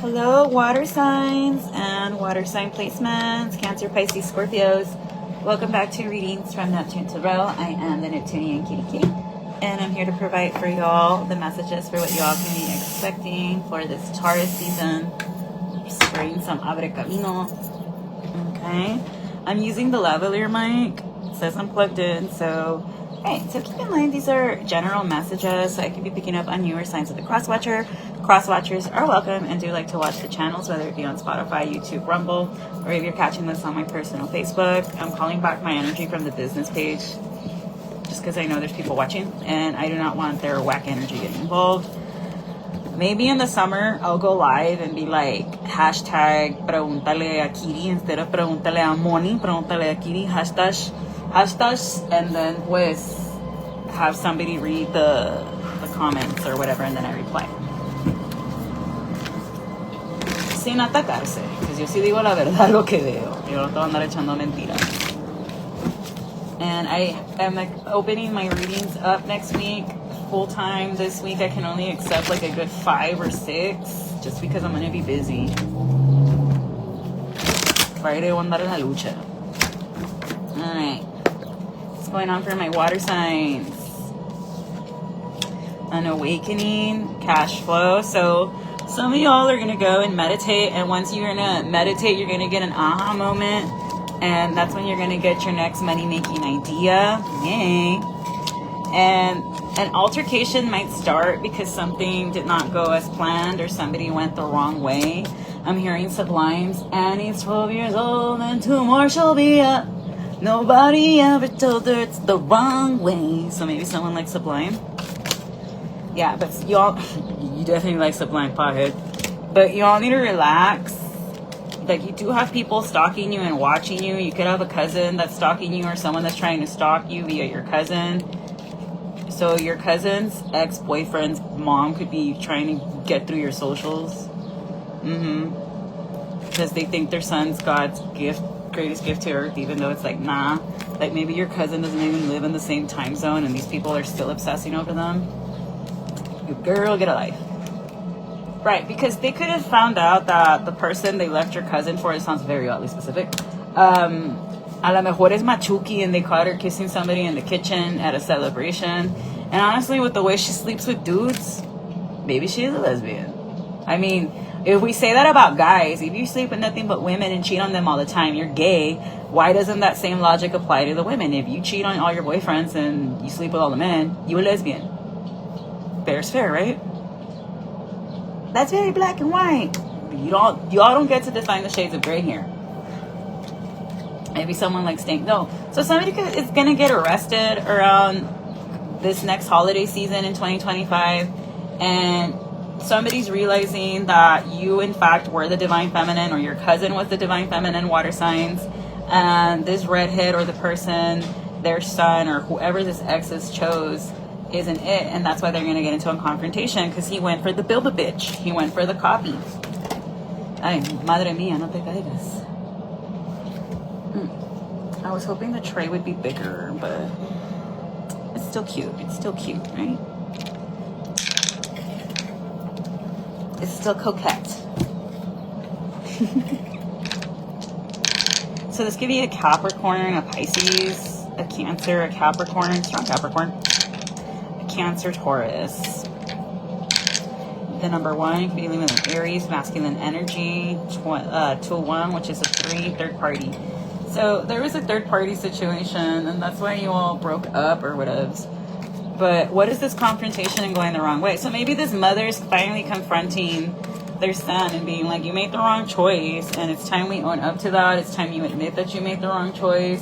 Hello, water signs and water sign placements, Cancer, Pisces, Scorpios. Welcome back to Readings from Neptune Tarot. I am the Neptunian Kitty Kitty, and I'm here to provide for y'all the messages for what y'all can be expecting for this Taurus season. Spraying some Abre Camino. Okay. I'm using the lavalier mic. It says I'm plugged in, so keep in mind these are general messages, so I can be picking up on newer signs of the crosswatcher. Crosswatchers are welcome and do like to watch the channels, whether it be on Spotify, YouTube, Rumble, or if you're catching this on my personal Facebook. I'm calling back my energy from the business page just because I know there's people watching and I do not want their whack energy getting involved. Maybe in the summer I'll go live and be like hashtag Preguntale a Kitty instead of Preguntale a Moni, Preguntale a Kitty, hashtag, and then pues have somebody read the comments or whatever, and then I reply. Sin atacarse, because yo sí digo la verdad lo que veo. Yo no te voy a andar echando mentiras. And I am like opening my readings up next week full time. This week I can only accept like a good 5 or 6 just because I'm going to be busy. Friday voy a andar en la lucha. Alright. What's going on for my water signs? An awakening, cash flow. So some of y'all are going to go and meditate, and once you're going to meditate, you're going to get an aha moment, and that's when you're going to get your next money-making idea. Yay. And an altercation might start because something did not go as planned or somebody went the wrong way. I'm hearing sublimes. Annie's 12 years old and 2 more she'll be up. Nobody ever told her it's the wrong way. So maybe someone like Sublime. Yeah, but y'all, you definitely like Sublime Pothead. But y'all need to relax. Like, you do have people stalking you and watching you. You could have a cousin that's stalking you or someone that's trying to stalk you via your cousin. So your cousin's ex-boyfriend's mom could be trying to get through your socials. Because they think their son's God's gift, greatest gift to earth, even though it's like, nah. Like, maybe your cousin doesn't even live in the same time zone and these people are still obsessing over them. You girl, get a life. Right, because they could have found out that the person they left your cousin for, it sounds very oddly specific, a lo mejor es machuki and they caught her kissing somebody in the kitchen at a celebration. And honestly, with the way she sleeps with dudes, maybe she is a lesbian. I mean, if we say that about guys, if you sleep with nothing but women and cheat on them all the time, you're gay. Why doesn't that same logic apply to the women? If you cheat on all your boyfriends and you sleep with all the men, you a lesbian. Fair's fair, right? That's very black and white. Y'all don't get to define the shades of gray here. Maybe someone like Stink. No. So somebody is going to get arrested around this next holiday season in 2025. And somebody's realizing that you, in fact, were the divine feminine, or your cousin was the divine feminine water signs. And this redhead or the person, their son, or whoever this exes chose isn't it. And that's why they're going to get into a confrontation, because he went for the Build-A-Bitch. He went for the copy. Ay, madre mía, no te caigas. I was hoping the tray would be bigger, but it's still cute. It's still cute, right? It's still coquette. So this could be a Capricorn, a Pisces, a Cancer, a Capricorn, strong Capricorn, a Cancer, Taurus. The number 1 could be living in Aries, masculine energy, 2-1, which is a 3, third party. So there was a third party situation, and that's why you all broke up or whatever. But what is this confrontation and going the wrong way? So maybe this mother's finally confronting their son and being like, you made the wrong choice, and it's time we own up to that. It's time you admit that you made the wrong choice.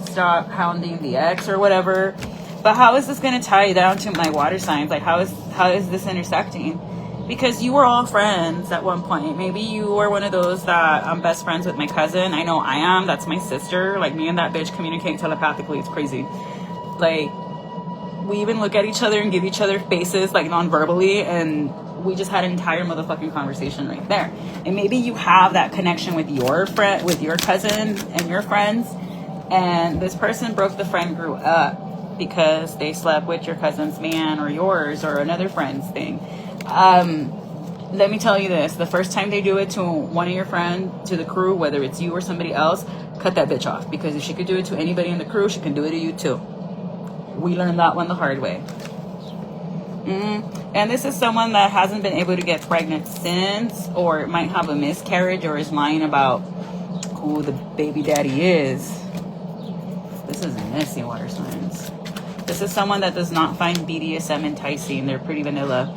Stop hounding the ex or whatever. But how is this going to tie down to my water signs? Like, how is this intersecting? Because you were all friends at one point. Maybe you were one of those that I'm best friends with my cousin. I know I am. That's my sister. Like, me and that bitch communicate telepathically. It's crazy. Like, we even look at each other and give each other faces, like, non-verbally, and we just had an entire motherfucking conversation right there. And maybe you have that connection with your friend, with your cousin and your friends, and this person broke the friend group up because they slept with your cousin's man or yours or another friend's thing. let me tell you this. The first time they do it to one of your friends, to the crew, whether it's you or somebody else, cut that bitch off. Because if she could do it to anybody in the crew, she can do it to you too. We learned that one the hard way. And this is someone that hasn't been able to get pregnant since, or might have a miscarriage, or is lying about who the baby daddy is. This is messy, water signs. This is someone that does not find BDSM enticing. They're pretty vanilla.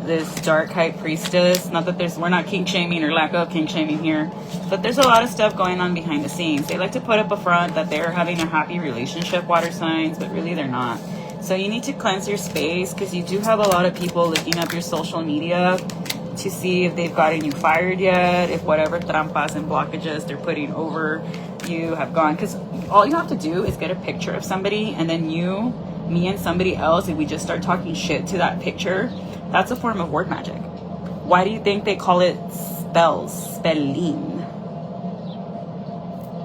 This dark high priestess, not that we're not kink shaming or lack of kink shaming here, but there's a lot of stuff going on behind the scenes. They like to put up a front that they're having a happy relationship, water signs, but really they're not. So you need to cleanse your space, because you do have a lot of people looking up your social media to see if they've gotten you fired yet, if whatever trampas and blockages they're putting over you have gone. Because all you have to do is get a picture of somebody, and then you, me, and somebody else, if we just start talking shit to that picture, that's a form of word magic. Why do you think they call it spelling?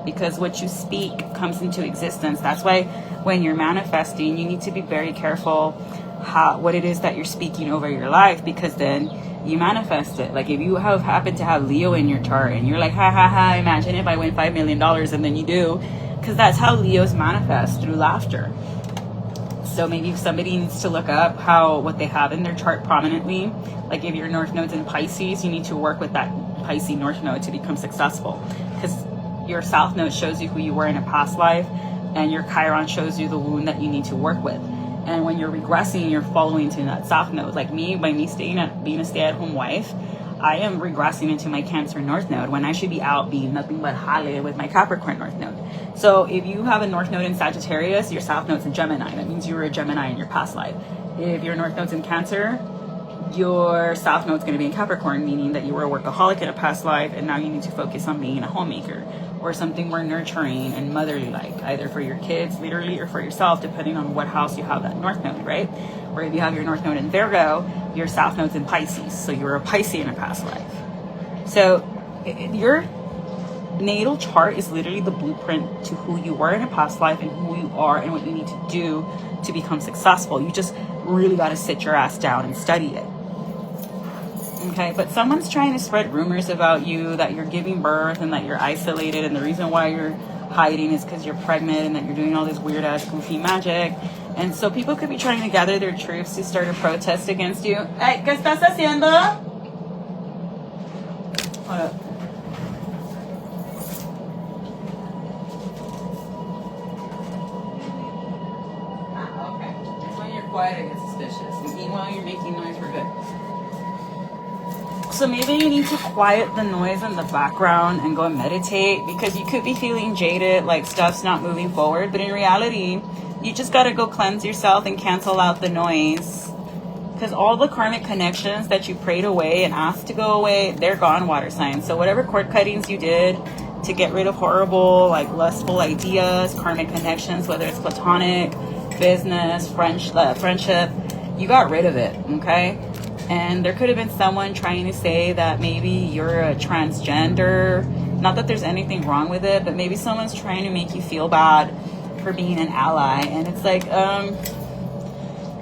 Because what you speak comes into existence. That's why when you're manifesting, you need to be very careful what it is that you're speaking over your life, because then you manifest it. Like if you happen to have Leo in your chart and you're like, ha ha ha, imagine if I win $5 million, and then you do, because that's how Leos manifest, through laughter. So maybe if somebody needs to look up what they have in their chart prominently, like if your North Node's in Pisces, you need to work with that Pisces North Node to become successful, because your South Node shows you who you were in a past life, and your Chiron shows you the wound that you need to work with. And when you're regressing, you're following to that South Node. Like me, by me being a stay-at-home wife, I am regressing into my Cancer North Node when I should be out being nothing but jale with my Capricorn North Node. So if you have a North Node in Sagittarius, your South Node's in Gemini. That means you were a Gemini in your past life. If your North Node's in Cancer, your South Node's going to be in Capricorn, meaning that you were a workaholic in a past life, and now you need to focus on being a homemaker, or something more nurturing and motherly, like either for your kids, literally, or for yourself, depending on what house you have that North Node, right? Or if you have your North Node in Virgo, your South Node's in Pisces, so you were a Pisces in a past life. So your natal chart is literally the blueprint to who you were in a past life and who you are and what you need to do to become successful. You just really got to sit your ass down and study it. Okay, but someone's trying to spread rumors about you, that you're giving birth and that you're isolated, and the reason why you're hiding is because you're pregnant and that you're doing all this weird ass goofy magic. And so people could be trying to gather their troops to start a protest against you. Hey, ¿qué estás haciendo? Hold up. Okay. It's when you're quiet, I get suspicious. And meanwhile, you're making noise for good. So maybe you need to quiet the noise in the background and go and meditate, because you could be feeling jaded, like stuff's not moving forward. But in reality, you just got to go cleanse yourself and cancel out the noise, because all the karmic connections that you prayed away and asked to go away, they're gone, water signs. So whatever cord cuttings you did to get rid of horrible, like lustful ideas, karmic connections, whether it's platonic, business, friendship, you got rid of it, okay? And there could have been someone trying to say that maybe you're a transgender. Not that there's anything wrong with it, but maybe someone's trying to make you feel bad for being an ally. And it's like,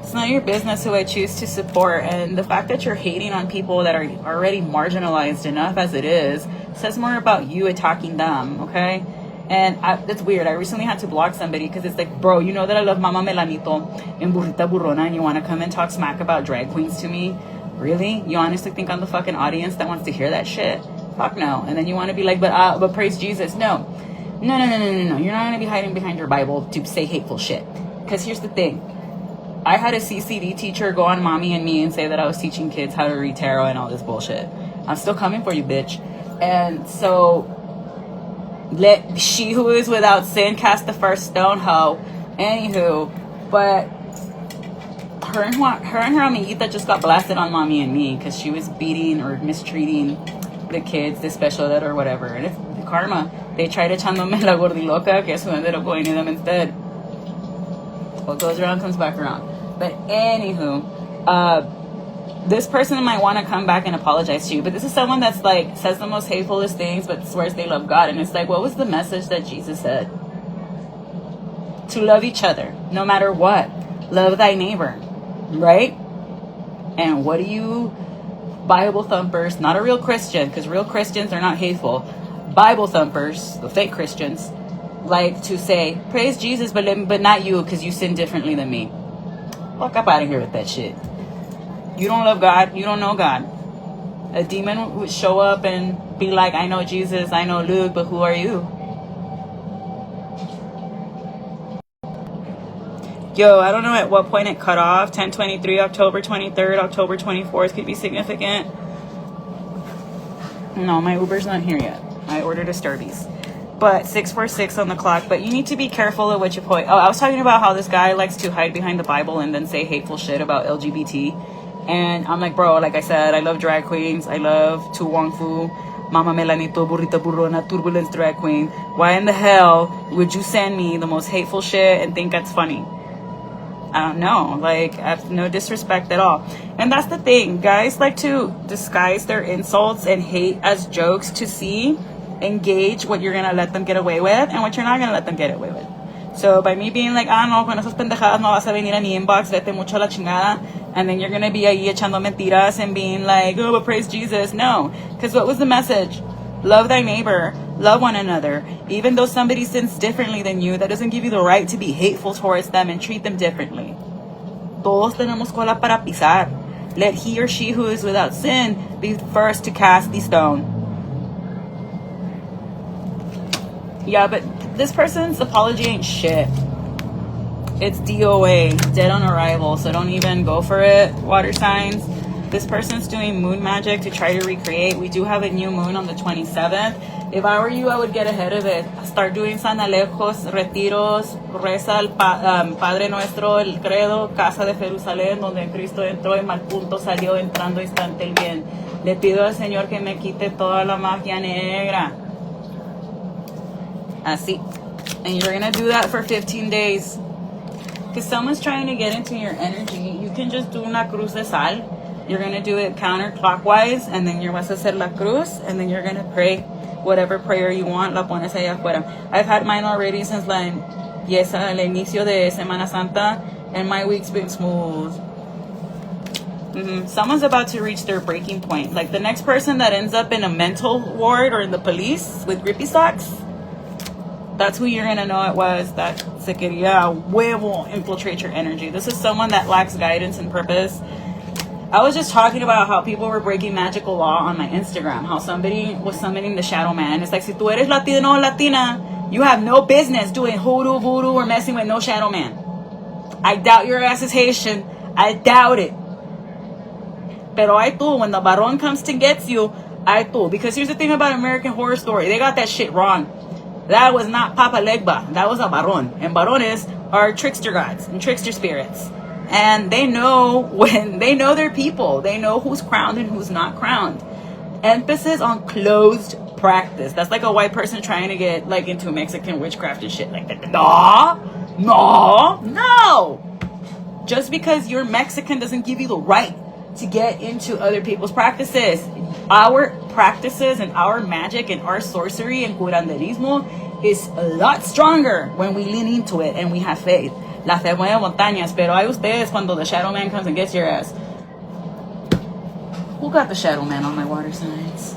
it's not your business who I choose to support. And the fact that you're hating on people that are already marginalized enough as it is says more about you attacking them, okay? And it's weird. I recently had to block somebody because it's like, bro, you know that I love Mama Melanito and Burrita Burrona, and you want to come and talk smack about drag queens to me? Really? You honestly think I'm the fucking audience that wants to hear that shit? Fuck no. And then you want to be like, but praise Jesus. No. You're not going to be hiding behind your Bible to say hateful shit. Because here's the thing. I had a CCD teacher go on Mommy and Me and say that I was teaching kids how to read tarot and all this bullshit. I'm still coming for you, bitch. And so, let she who is without sin cast the first stone, ho. Anywho, but her and her amiguita just got blasted on Mommy and Me because she was beating or mistreating the kids, the special ed or whatever. And it's the karma. They tried echándome la gordiloca, que eso ended up going to them instead. What goes around comes back around. But anywho, this person might want to come back and apologize to you, but this is someone that's like says the most hatefulest things but swears they love God. And it's like, what was the message that Jesus said? To love each other no matter what. Love thy neighbor, right? And what do you Bible thumpers, not a real Christian, because real Christians are not hateful. Bible thumpers, the fake Christians, like to say, praise Jesus, but not you, because you sin differently than me. Fuck up out of here with that shit. You don't love God. You don't know God. A demon would show up and be like, I know Jesus, I know Luke, but who are you? Yo, I don't know at what point it cut off. 10/23, October 23rd, October 24th could be significant. No, my Uber's not here yet. I ordered a Starbucks. But 646 on the clock. But you need to be careful of what you point. Oh, I was talking about how this guy likes to hide behind the Bible and then say hateful shit about LGBT. And I'm like, bro, like I said, I love drag queens. I love Tu Wong Fu, Mama Melanito, Burrita Burrona, Turbulence drag queen. Why in the hell would you send me the most hateful shit and think that's funny? I don't know, like, I have no disrespect at all. And that's the thing, guys like to disguise their insults and hate as jokes to engage what you're gonna let them get away with and what you're not gonna let them get away with. So by me being like, no, con esas pendejadas no vas a venir a mi inbox, vete mucho a la chingada, and then you're gonna be ahí echando mentiras and being like, oh, but praise Jesus. No, because what was the message? Love thy neighbor, love one another. Even though somebody sins differently than you, that doesn't give you the right to be hateful towards them and treat them differently. Todos tenemos cola para pisar. Let he or she who is without sin be first to cast the stone. Yeah, but this person's apology ain't shit. It's DOA, dead on arrival, so don't even go for it, water signs. This person's doing moon magic to try to recreate. We do have a new moon on the 27th. If I were you, I would get ahead of it. Start doing sanalejos, retiros, reza al Padre Nuestro, el credo, casa de Jerusalén, donde Cristo entró y mal punto salió, entrando instante el bien. Le pido al Señor que me quite toda la magia negra. Así. And you're going to do that for 15 days. Because someone's trying to get into your energy. You can just do una cruz de sal. You're going to do it counterclockwise, and then you're vas a hacer la cruz, and then you're going to pray whatever prayer you want, la pones allá afuera. I've had mine already since el inicio de Semana Santa, and my week's been smooth. Someone's about to reach their breaking point. Like the next person that ends up in a mental ward or in the police with grippy socks, that's who you're going to know it was that se quería huevo infiltrate your energy. This is someone that lacks guidance and purpose. I was just talking about how people were breaking magical law on my Instagram. How somebody was summoning the shadow man. It's like, si tú eres Latino o Latina, you have no business doing hoodoo, voodoo, or messing with no shadow man. I doubt your ass is Haitian. I doubt it. Pero ay tú, when the Baron comes to get you, ay tú. Because here's the thing about American Horror Story. They got that shit wrong. That was not Papa Legba. That was a Baron. And Barones are trickster gods and trickster spirits. And they know their people. They know who's crowned and who's not crowned. Emphasis on closed practice. That's like a white person trying to get like into Mexican witchcraft and shit like that. No. Just because you're Mexican doesn't give you the right to get into other people's practices. Our practices and our magic and our sorcery and curanderismo is a lot stronger when we lean into it and we have faith. La fe mueve montañas, pero hay ustedes cuando the shadow man comes and gets your ass. Who got the shadow man on my water signs?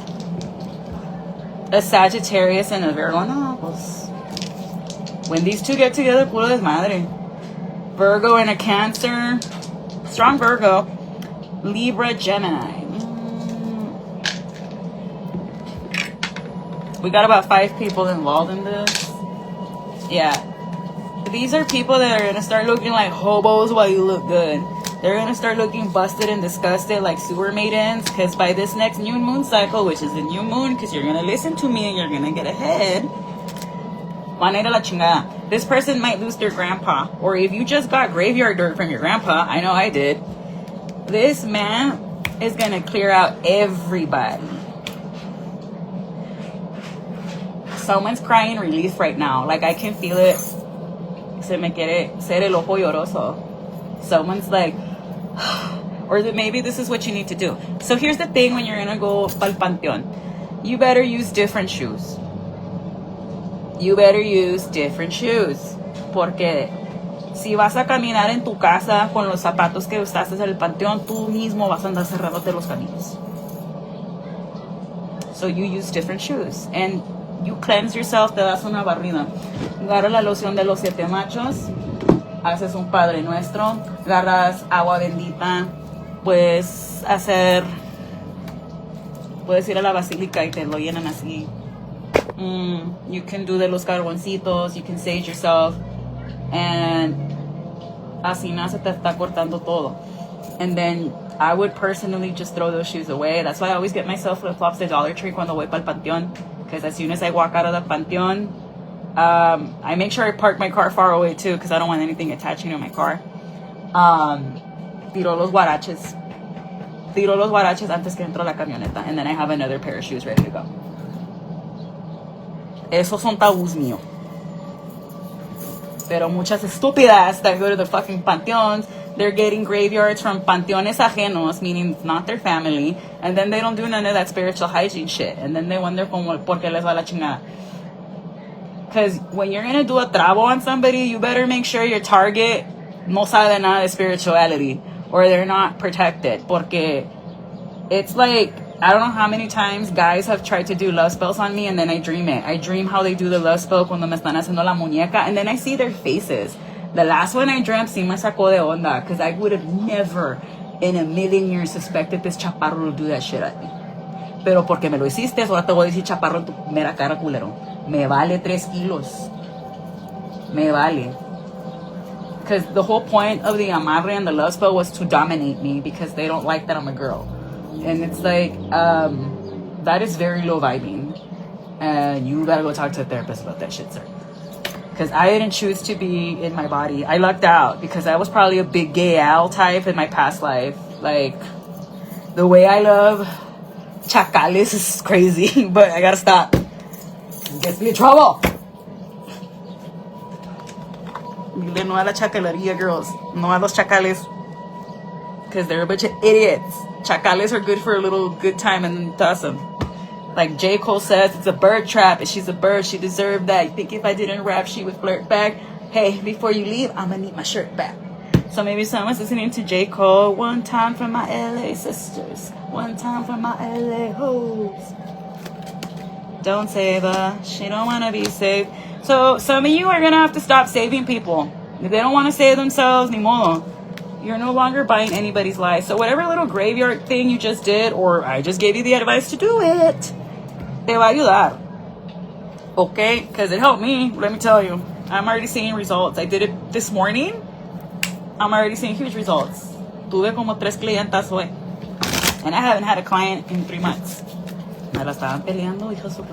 A Sagittarius and a Virgo. No, pues. When these two get together, puro desmadre. Virgo and a Cancer. Strong Virgo. Libra, Gemini. We got about 5 people involved in this. Yeah. These are people that are going to start looking like hobos while you look good. They're going to start looking busted and disgusted like sewer maidens. Because by this next new moon cycle, which is the new moon, because you're going to listen to me and you're going to get ahead. Juanita la chingada. This person might lose their grandpa. Or if you just got graveyard dirt from your grandpa, I know I did. This man is going to clear out everybody. Someone's crying relief right now. Like I can feel it. Se me quiere ser el ojo lloroso. Someone's like, or that maybe this is what you need to do. So here's the thing when you're gonna go pa'l panteón. You better use different shoes. Porque si vas a caminar en tu casa con los zapatos que usaste en el panteón, tú mismo vas a andar cerrándote los caminos. So you use different shoes. And you cleanse yourself, te das una barrida. Agarras la loción de los 7 machos, haces un Padre Nuestro, agarras agua bendita, puedes ir a la basílica y te lo llenan así. You can do de los carboncitos, you can sage yourself, and así no se te está cortando todo. And then I would personally just throw those shoes away. That's why I always get myself flip-flops de Dollar Tree cuando voy para el panteón. Because as soon as I walk out of the panteón, I make sure I park my car far away too, because I don't want anything attaching to my car. Tiro los guaraches antes que entro a la camioneta. And then I have another pair of shoes ready to go. Esos son tabús míos. Pero muchas estúpidas that go to the fucking panteons, they're getting graveyards from panteones ajenos, meaning not their family, and then they don't do none of that spiritual hygiene shit. And then they wonder por qué les va la chingada. Because when you're gonna do a trabo on somebody, you better make sure your target no sabe nada de spirituality, or they're not protected. Porque it's like, I don't know how many times guys have tried to do love spells on me, and then I dream it. I dream how they do the love spell cuando me están haciendo la muñeca, and then I see their faces. The last one I dreamt sí me sacó de onda, because I would have never in a million years suspected this chaparro to do that shit at me. Pero porque me lo hiciste, ahora te voy a decir chaparro en tu mera cara, culero. Me vale 3 kilos. Me vale. Because the whole point of the amarre and the love spell was to dominate me, because they don't like that I'm a girl. And it's like, that is very low vibing. And you gotta go talk to a therapist about that shit, sir. Because I didn't choose to be in my body. I lucked out because I was probably a big gay owl type in my past life. Like, the way I love chacales is crazy, but I gotta stop. It gets me in trouble. Dile no a la chacalería, girls. No a los chacales. Because they're a bunch of idiots. Chacales are good for a little good time and then toss them. Like J. Cole says, it's a bird trap. If she's a bird, she deserved that. You think if I didn't rap, she would flirt back? Hey, before you leave, I'm gonna need my shirt back. So maybe someone's listening to J. Cole. One time for my LA sisters. One time for my LA hoes. Don't save her. She don't wanna be saved. So some of you are gonna have to stop saving people. If they don't wanna save themselves, ni modo. You're no longer buying anybody's life. So whatever little graveyard thing you just did, or I just gave you the advice to do it, te va a ayudar. Okay? Because it helped me, let me tell you. I'm already seeing results. I did it this morning. I'm already seeing huge results. Tuve como 3 clientas hoy. And I haven't had a client in 3 months. Me la estaban peleando, hija de su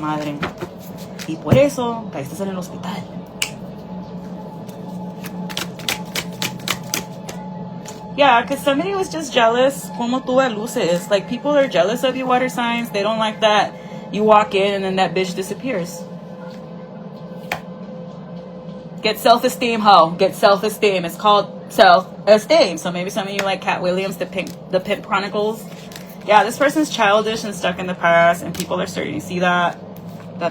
madre. Y por eso caíste en el hospital. Yeah, because somebody was just jealous. Como tú luces. Like, people are jealous of you, water signs. They don't like that you walk in and then that bitch disappears. Get self-esteem, ho. Get self-esteem. It's called self-esteem. So maybe some of you like Cat Williams, the Pimp Chronicles. Yeah, this person's childish and stuck in the past, and people are starting to see that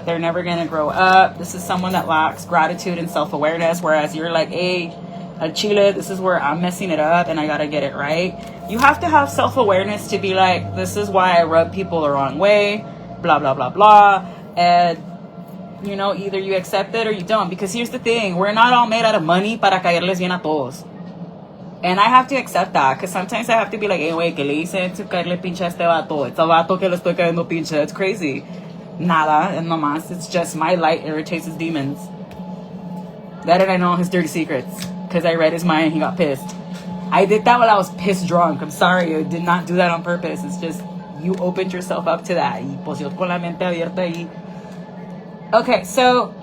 they're never going to grow up. This is someone that lacks gratitude and self-awareness, whereas you're like, hey, al Chile, this is where I'm messing it up and I gotta get it right. You have to have self-awareness to be like, this is why I rub people the wrong way, blah, blah, blah, blah. And, you know, either you accept it or you don't. Because here's the thing, we're not all made out of money para caerles bien a todos. And I have to accept that, because sometimes I have to be like, hey, wait, ¿qué le hice to caerle pinche a este vato? It's a vato que le estoy cayendo pinche. It's crazy. Nada, and no más. It's just my light irritates his demons. That and I know his dirty secrets. Because I read his mind and he got pissed. I did that while I was pissed drunk. I'm sorry, I did not do that on purpose. It's just, you opened yourself up to that. Y pues yo con la mente abierta ahí. Okay, so,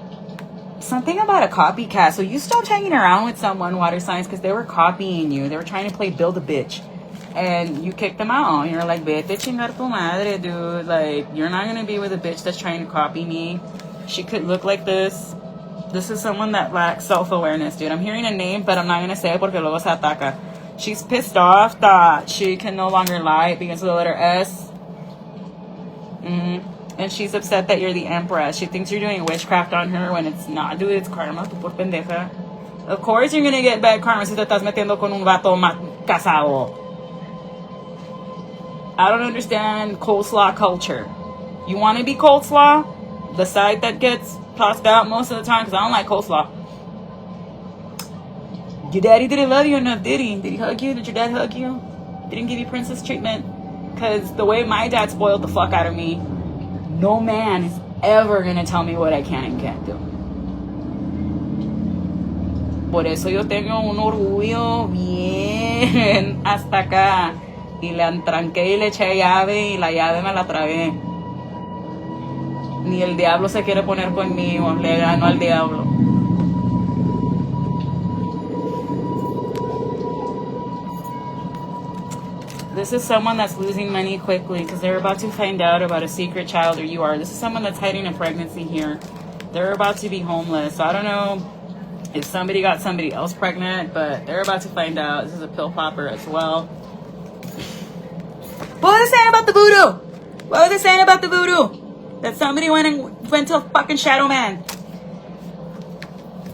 something about a copycat. So you stopped hanging around with someone, water signs, because they were copying you. They were trying to play Build a Bitch. And you kicked them out. And you're like, vete chingar tu madre, dude. Like, you're not going to be with a bitch that's trying to copy me. She could look like this. This is someone that lacks self-awareness, dude. I'm hearing a name, but I'm not going to say it porque luego se ataca. She's pissed off that she can no longer lie because of the letter S. And she's upset that you're the Empress. She thinks you're doing witchcraft on her when it's not, dude. It's karma, tu por pendeja. Of course you're going to get bad karma si te estás metiendo con un vato casado. I don't understand coleslaw culture. You want to be coleslaw? The side that gets tossed out most of the time, because I don't like coleslaw. Your daddy didn't love you enough, did he? Did he hug you? Did your dad hug you? Didn't give you princess treatment? Because the way my dad spoiled the fuck out of me, no man is ever going to tell me what I can and can't do. Por eso yo tengo un orgullo bien hasta acá. Y le entranqué y le eché llave y la llave me la tragué. Ni el diablo se quiere poner conmigo. Le ganó al diablo. This is someone that's losing money quickly because they're about to find out about a secret child, or you are. This is someone that's hiding a pregnancy here. They're about to be homeless. So I don't know if somebody got somebody else pregnant, but they're about to find out. This is a pill popper as well. What was they saying about the voodoo? What was they saying about the voodoo? That somebody went to a fucking shadow man.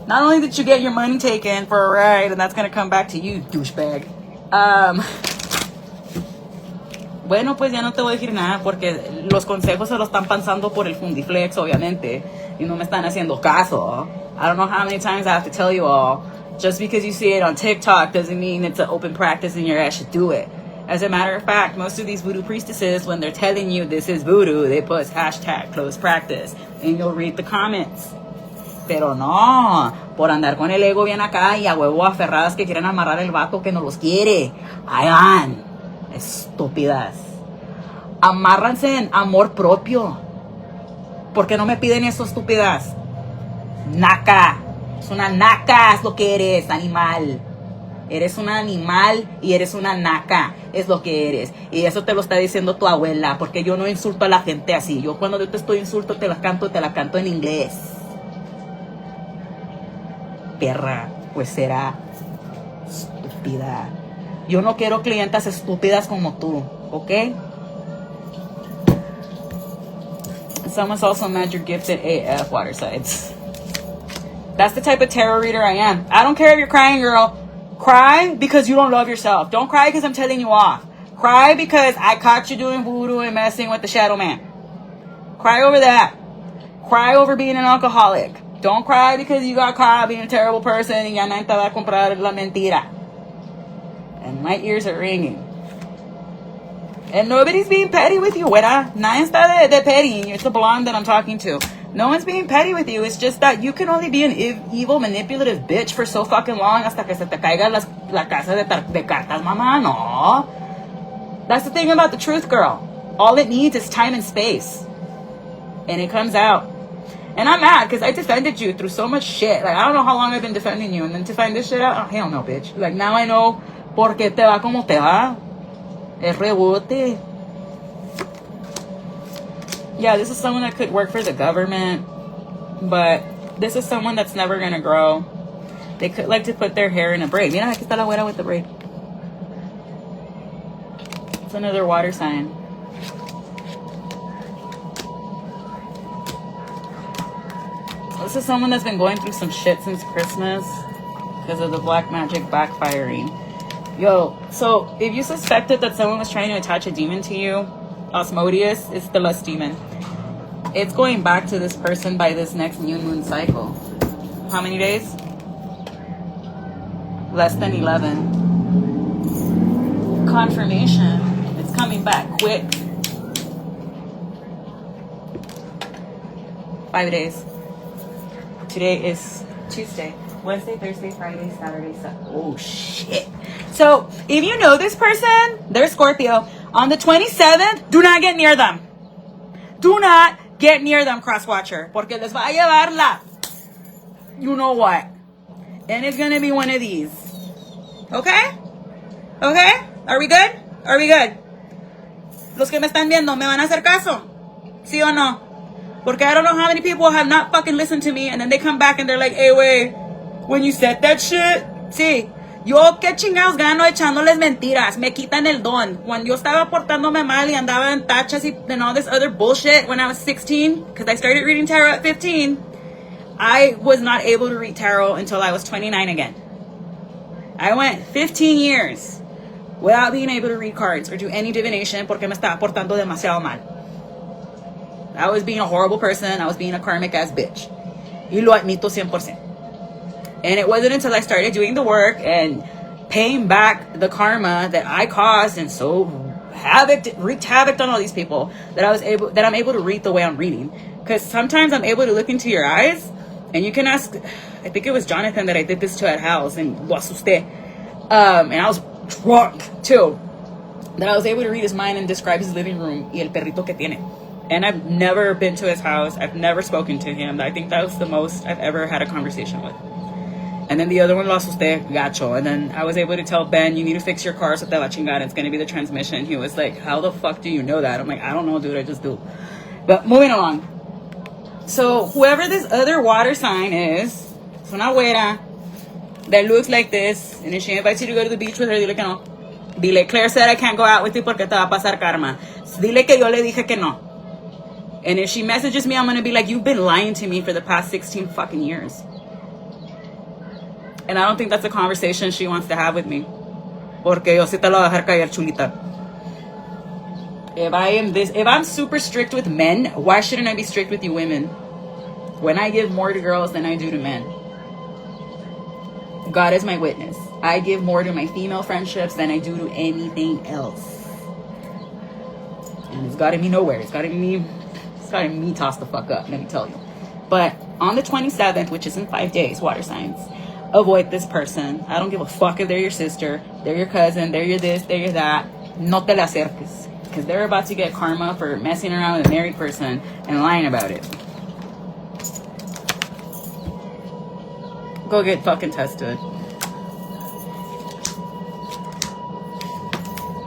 Not only did you get your money taken for a ride, and that's gonna come back to you, douchebag. Bueno, pues ya no te voy a decir nada porque los consejos se los están pasando por el Fundiflex, obviamente, y no me están haciendo caso. I don't know how many times I have to tell you all. Just because you see it on TikTok doesn't mean it's an open practice and your ass should do it. As a matter of fact, most of these voodoo priestesses, when they're telling you this is voodoo, they put hashtag closed practice, and you'll read the comments. Pero no, por andar con el ego bien acá y a huevo aferradas que quieren amarrar el vato que no los quiere. Ahí van, estúpidas. Amárranse en amor propio. ¿Por qué no me piden eso, estúpidas? Naca. Es una naca, es lo que eres, animal. Eres un animal y eres una naca, es lo que eres. Y eso te lo está diciendo tu abuela, porque yo no insulto a la gente así. Yo cuando yo te estoy insulto te la canto en inglés. Perra, pues será estúpida. Yo no quiero clientas estúpidas como tú, ¿ok? Someone's also mad you're gifted AF water sides. That's the type of tarot reader I am. I don't care if you're crying, girl. Cry because you don't love yourself. Don't cry because I'm telling you off. Cry because I caught you doing voodoo and messing with the shadow man. Cry over that. Cry over being an alcoholic. Don't cry because you got caught being a terrible person and ya nadie te va a comprar la mentira. And my ears are ringing. And nobody's being petty with you, güera. Nadie está de petty. It's the blonde that I'm talking to. No one's being petty with you. It's just that you can only be an evil, manipulative bitch for so fucking long hasta que se te caiga la casa de cartas, mamá. No. That's the thing about the truth, girl. All it needs is time and space. And it comes out. And I'm mad because I defended you through so much shit. Like, I don't know how long I've been defending you. And then to find this shit out, oh, hell no, bitch. Like, now I know por qué te va como te va. El rebote. Yeah, this is someone that could work for the government, but this is someone that's never going to grow. They could like to put their hair in a braid. Mira, aquí está la güera with the braid. It's another water sign. This is someone that's been going through some shit since Christmas because of the black magic backfiring. Yo, so if you suspected that someone was trying to attach a demon to you, Osmodeus, it's the lust demon. It's going back to this person by this next new moon cycle. How many days? Less than 11. Confirmation. It's coming back quick. 5 days. Today is Tuesday. Wednesday, Thursday, Friday, Saturday, Sunday. Oh, shit. So, if you know this person, they're Scorpio. On the 27th, do not get near them. Do not get near them, cross-watcher. Porque les va a llevar la... You know what. And it's going to be one of these. Okay? Okay? Are we good? Are we good? Los que me están viendo, ¿me van a hacer caso? ¿Sí o no? Porque I don't know how many people have not fucking listened to me and then they come back and they're like, hey, wait, when you said that shit, sí. Yo, qué chingados gano echándoles mentiras. Me quitan el don. Cuando yo estaba portándome mal y andaba en tachas and all this other bullshit when I was 16, because I started reading tarot at 15, I was not able to read tarot until I was 29 again. I went 15 years without being able to read cards or do any divination porque me estaba portando demasiado mal. I was being a horrible person. I was being a karmic ass bitch. Y lo admito 100%. And it wasn't until I started doing the work and paying back the karma that I caused and so wreaked havoc on all these people that I'm able to read the way I'm reading. Because sometimes I'm able to look into your eyes and you can ask, I think it was Jonathan that I did this to at house and lo asusté. And I was drunk too. That I was able to read his mind and describe his living room y el perrito que tiene. And I've never been to his house. I've never spoken to him. I think that was the most I've ever had a conversation with. And then the other one, lo asusté, gacho. And then I was able to tell Ben, you need to fix your car so te la chingada. It's going to be the transmission. He was like, how the fuck do you know that? I'm like, I don't know, dude. I just do. But moving along. So whoever this other water sign is, it's una güera that looks like this. And if she invites you to go to the beach with her, dile que no. Dile, Claire said I can't go out with you porque te va a pasar karma. Dile que yo le dije que no. And if she messages me, I'm going to be like, you've been lying to me for the past 16 fucking years. And I don't think that's a conversation she wants to have with me. Porque yo sí te la voy a dejar caer, chulita. If I'm super strict with men, why shouldn't I be strict with you women? When I give more to girls than I do to men. God is my witness. I give more to my female friendships than I do to anything else. And it's gotten me nowhere. It's gotten me tossed the fuck up, let me tell you. But on the 27th, which is in 5 days, water signs, avoid this person. I don't give a fuck if they're your sister, they're your cousin, they're your this, they're your that. No te le acerques. Because they're about to get karma for messing around with a married person and lying about it. Go get fucking tested.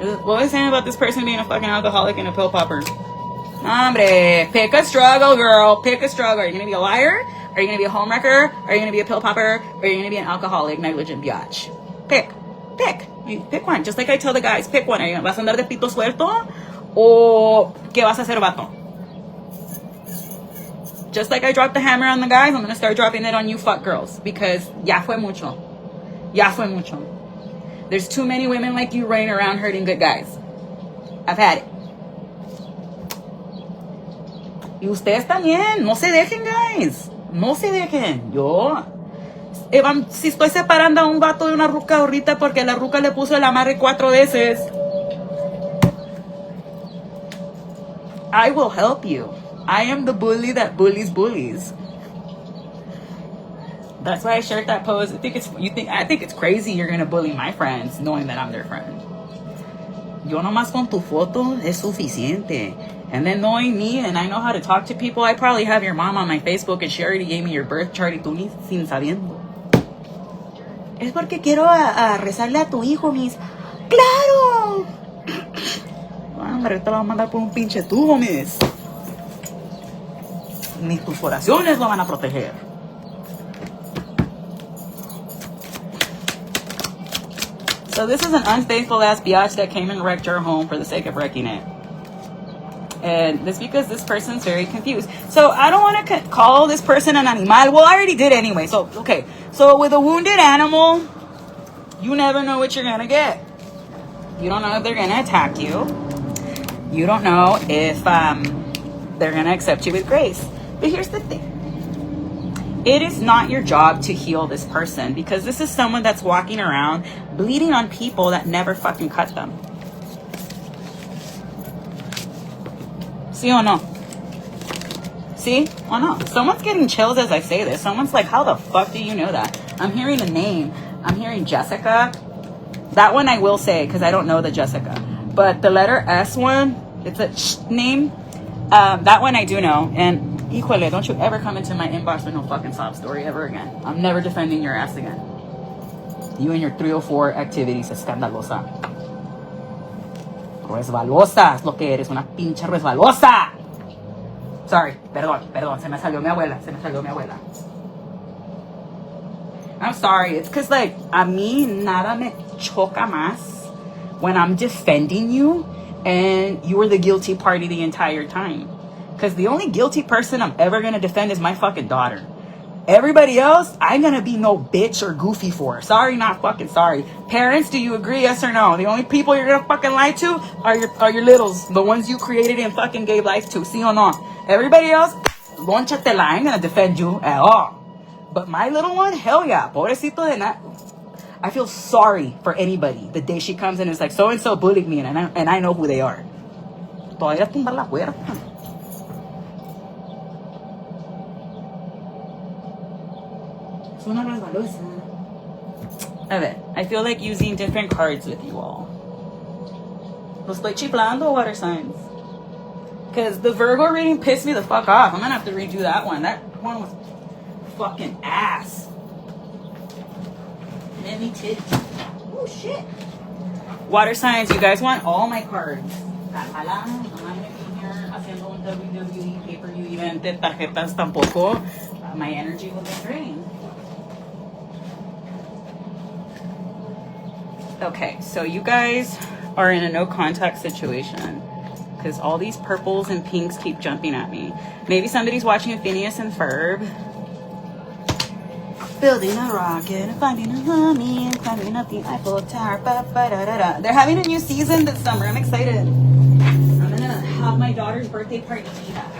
What was I saying about this person being a fucking alcoholic and a pill popper? Hombre, pick a struggle, girl. Pick a struggle. Are you going to be a liar? Are you going to be a homewrecker? Are you going to be a pill popper? Or are you going to be an alcoholic, negligent biatch? Pick. Pick one. Just like I tell the guys, pick one. Are you vas a andar de pito suelto? O ¿qué vas a hacer, vato? Just like I dropped the hammer on the guys, I'm going to start dropping it on you fuck girls. Because ya fue mucho. There's too many women like you running around hurting good guys. I've had it. Y ustedes también. No se dejen, guys. No se dejen. Si estoy separando a un vato de una ruca ahorita porque la ruca le puso el amarre 4 veces, I will help you. I am the bully that bullies bullies. That's why I shared that post. I think it's crazy you're gonna bully my friends knowing that I'm their friend. Yo nomás con tu foto es suficiente. And then knowing me and I know how to talk to people, I probably have your mom on my Facebook and she already gave me your birth chart y tú ni sin sabiendo. Es porque quiero a rezarle a tu hijo, mis. ¡Claro! Hombre, te lo van a mandar por un pinche tubo, mis. Ni tus oraciones lo van a proteger. So this is an unfaithful ass biatch that came and wrecked your home for the sake of wrecking it. And that's because this person's very confused. So I don't want to call this person an animal. Well, I already did anyway. So, okay. So with a wounded animal, you never know what you're going to get. You don't know if they're going to attack you. You don't know if they're going to accept you with grace. But here's the thing. It is not your job to heal this person because this is someone that's walking around bleeding on people that never fucking cut them. See or no? See or no? Someone's getting chills as I say this. Someone's like, how the fuck do you know that? I'm hearing a name. I'm hearing Jessica. That one I will say because I don't know the Jessica. But the letter S one, it's a name. That one I do know. And híjole, don't you ever come into my inbox with no fucking sob story ever again. I'm never defending your ass again. You and your 304 activities, escandalosa. Resbalosa es lo que eres, una pinche resbalosa. Sorry, perdón, se me salió mi abuela. I'm sorry, it's because like, a mí nada me choca más when I'm defending you and you were the guilty party the entire time. Because the only guilty person I'm ever going to defend is my fucking daughter. Everybody else, I'm gonna be no bitch or goofy for. Sorry, not fucking sorry. Parents, do you agree? Yes or no? The only people you're gonna fucking lie to are your littles, the ones you created and fucking gave life to. See or not? Everybody else, lonchatela. I ain't gonna defend you at all. But my little one, hell yeah, pobrecito de na. I feel sorry for anybody the day she comes in and is like, so and so bullied me, and I know who they are. Todavía tumbar la puerta. A ver, I feel like using different cards with you all. Los estoy chiflando, water signs. Because the Virgo reading pissed me the fuck off. I'm gonna have to redo that one. That one was fucking ass. Let me titty. Oh shit. Water signs, you guys want all my cards. I'm not gonna be here haciendo un WWE pay-per-view event de tarjetas tampoco. My energy will get drained. Okay, so you guys are in a no contact situation because all these purples and pinks keep jumping at me. Maybe somebody's watching Phineas and Ferb. Building a rocket and finding a honey and climbing up the Eiffel Tower. Ba-ba-da-da-da. They're having a new season this summer. I'm excited. I'm gonna have my daughter's birthday party do that.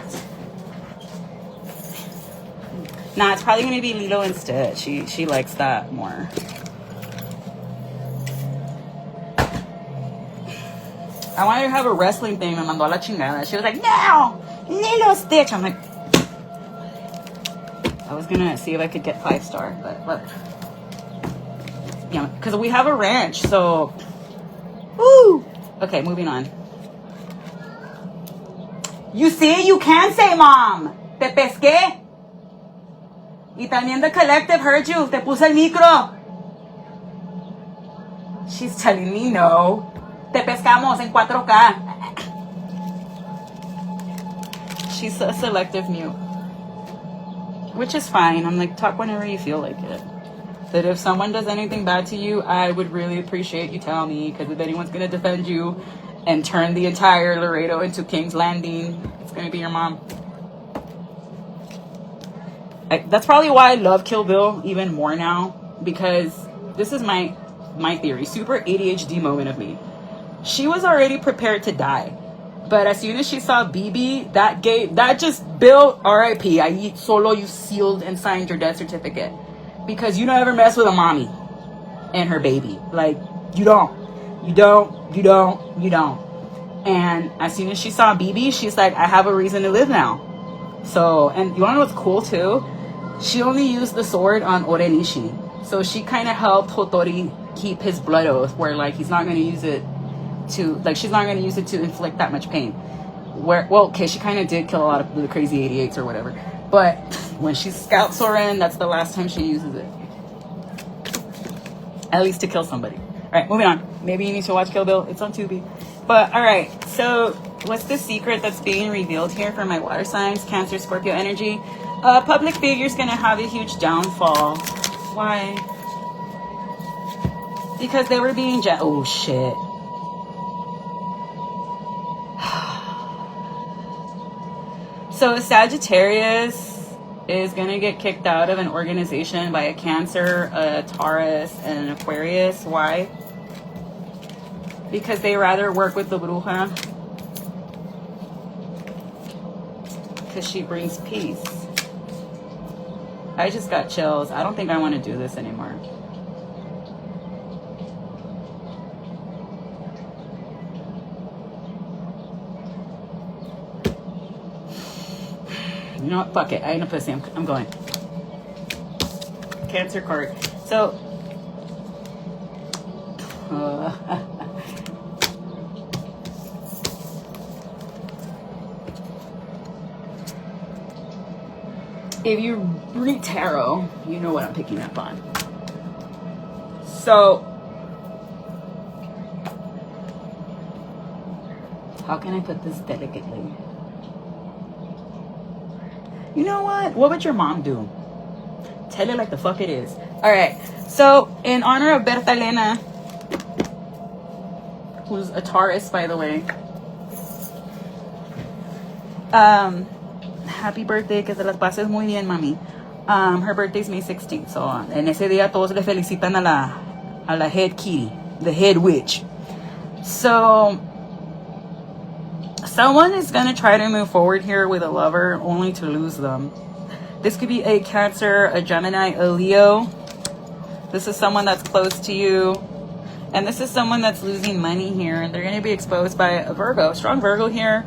Nah, it's probably gonna be Lilo instead. She likes that more. I wanted to have a wrestling thing, me mandó a la chingada. She was like, no, Lilo Stitch. I'm like, I was gonna see if I could get 5-star, but yeah, because we have a ranch, so woo. Okay, moving on. You see, you can say mom. Te pesqué. Y también the collective heard you. Te puse el micro. She's telling me no. Te pescamos en 4K. She's a selective mute. Which is fine. I'm like, talk whenever you feel like it. That if someone does anything bad to you, I would really appreciate you tell me. Because if anyone's going to defend you and turn the entire Laredo into King's Landing, it's going to be your mom. That's probably why I love Kill Bill even more now. Because this is my theory. Super ADHD moment of me. She was already prepared to die. But as soon as she saw BB, that just built R.I.P. Solo you sealed and signed your death certificate. Because you don't ever mess with a mommy and her baby. Like, you don't. And as soon as she saw BB, she's like, I have a reason to live now. So, and you want to know what's cool too? She only used the sword on Orenishi. So she kind of helped Hotori keep his blood oath, where like he's not going to use it to, like, she's not going to use it to inflict that much pain. Okay, she kind of did kill a lot of the crazy 88s or whatever. But when she scouts Soren, that's the last time she uses it. At least to kill somebody. All right, moving on. Maybe you need to watch Kill Bill. It's on Tubi. But, all right. So, what's the secret that's being revealed here for my water signs? Cancer, Scorpio energy. Public figure's going to have a huge downfall. Why? Because they were being... oh, shit. So Sagittarius is going to get kicked out of an organization by a Cancer, a Taurus, and an Aquarius. Why? Because they rather work with the Bruja. Because she brings peace. I just got chills. I don't think I want to do this anymore. You know what? Fuck it. I ain't a pussy. I'm going. Cancer card. So, if you read tarot, you know what I'm picking up on. So, how can I put this delicately? You know what? What would your mom do? Tell it like the fuck it is. All right. So, in honor of Berta Elena, who's a Taurus, by the way. Happy birthday, que se las pases muy bien, mami. Her birthday's May 16th, so en ese día todos le felicitan a la head kitty, the head witch. So someone is going to try to move forward here with a lover only to lose them. This could be a Cancer, a Gemini, a Leo. This is someone that's close to you. And this is someone that's losing money here. And they're going to be exposed by a Virgo, strong Virgo here.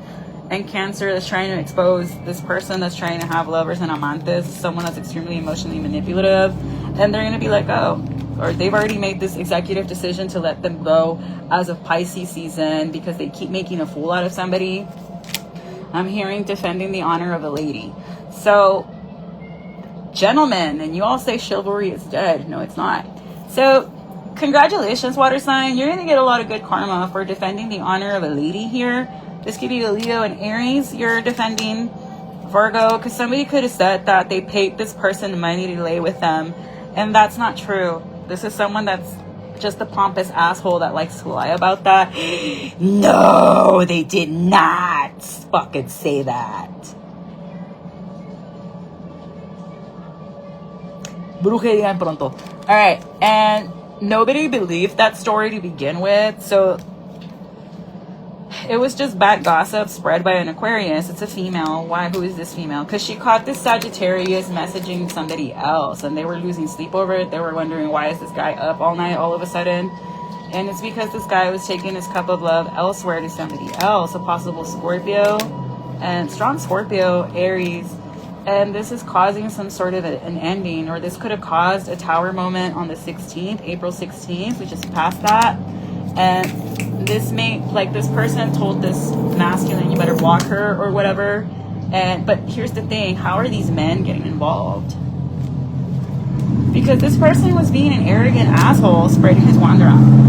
And Cancer that's trying to expose this person that's trying to have lovers and amantes. Someone that's extremely emotionally manipulative. And they're going to be let go. Or they've already made this executive decision to let them go as of Pisces season because they keep making a fool out of somebody. I'm hearing defending the honor of a lady. So, gentlemen, and you all say chivalry is dead. No, it's not. So, congratulations, water sign. You're going to get a lot of good karma for defending the honor of a lady here. This could be a Leo and Aries. You're defending Virgo because somebody could have said that they paid this person money to lay with them. And that's not true. This is someone that's just a pompous asshole that likes to lie about that. No, they did not fucking say that. Brujería en pronto. All right, and nobody believed that story to begin with, so it was just bad gossip spread by an Aquarius. It's a female. Why? Who is this female? Because she caught this Sagittarius messaging somebody else, and they were losing sleep over it. They were wondering, why is this guy up all night all of a sudden? And it's because this guy was taking his cup of love elsewhere to somebody else, a possible Scorpio, and strong Scorpio, Aries. And this is causing some sort of an ending, or this could have caused a tower moment on the 16th, April 16th. We just passed that. And this this person told this masculine, you better block her or whatever. But here's the thing, how are these men getting involved? Because this person was being an arrogant asshole, spreading his wand around.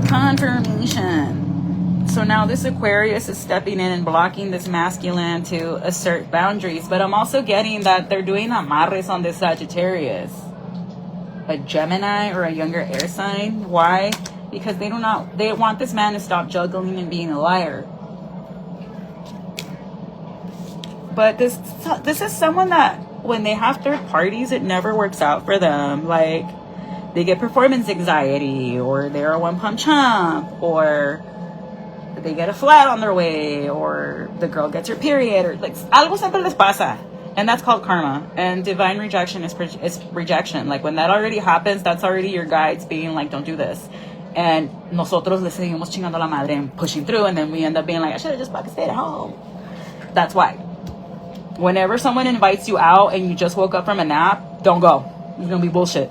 Confirmation. So now this Aquarius is stepping in and blocking this masculine to assert boundaries. But I'm also getting that they're doing amarres on this Sagittarius. A Gemini or a younger air sign. Why? Because they want this man to stop juggling and being a liar. But this is someone that when they have third parties, it never works out for them. Like, they get performance anxiety, or they're a one-pump chump, or they get a flat on their way, or the girl gets her period, or like algo siempre les pasa. And that's called karma. And divine rejection is rejection. Like, when that already happens, that's already your guides being like, don't do this. And nosotros le seguimos chingando la madre and pushing through, and then we end up being like, I should have just fucking stayed at home. That's why. Whenever someone invites you out and you just woke up from a nap, don't go. It's gonna be bullshit.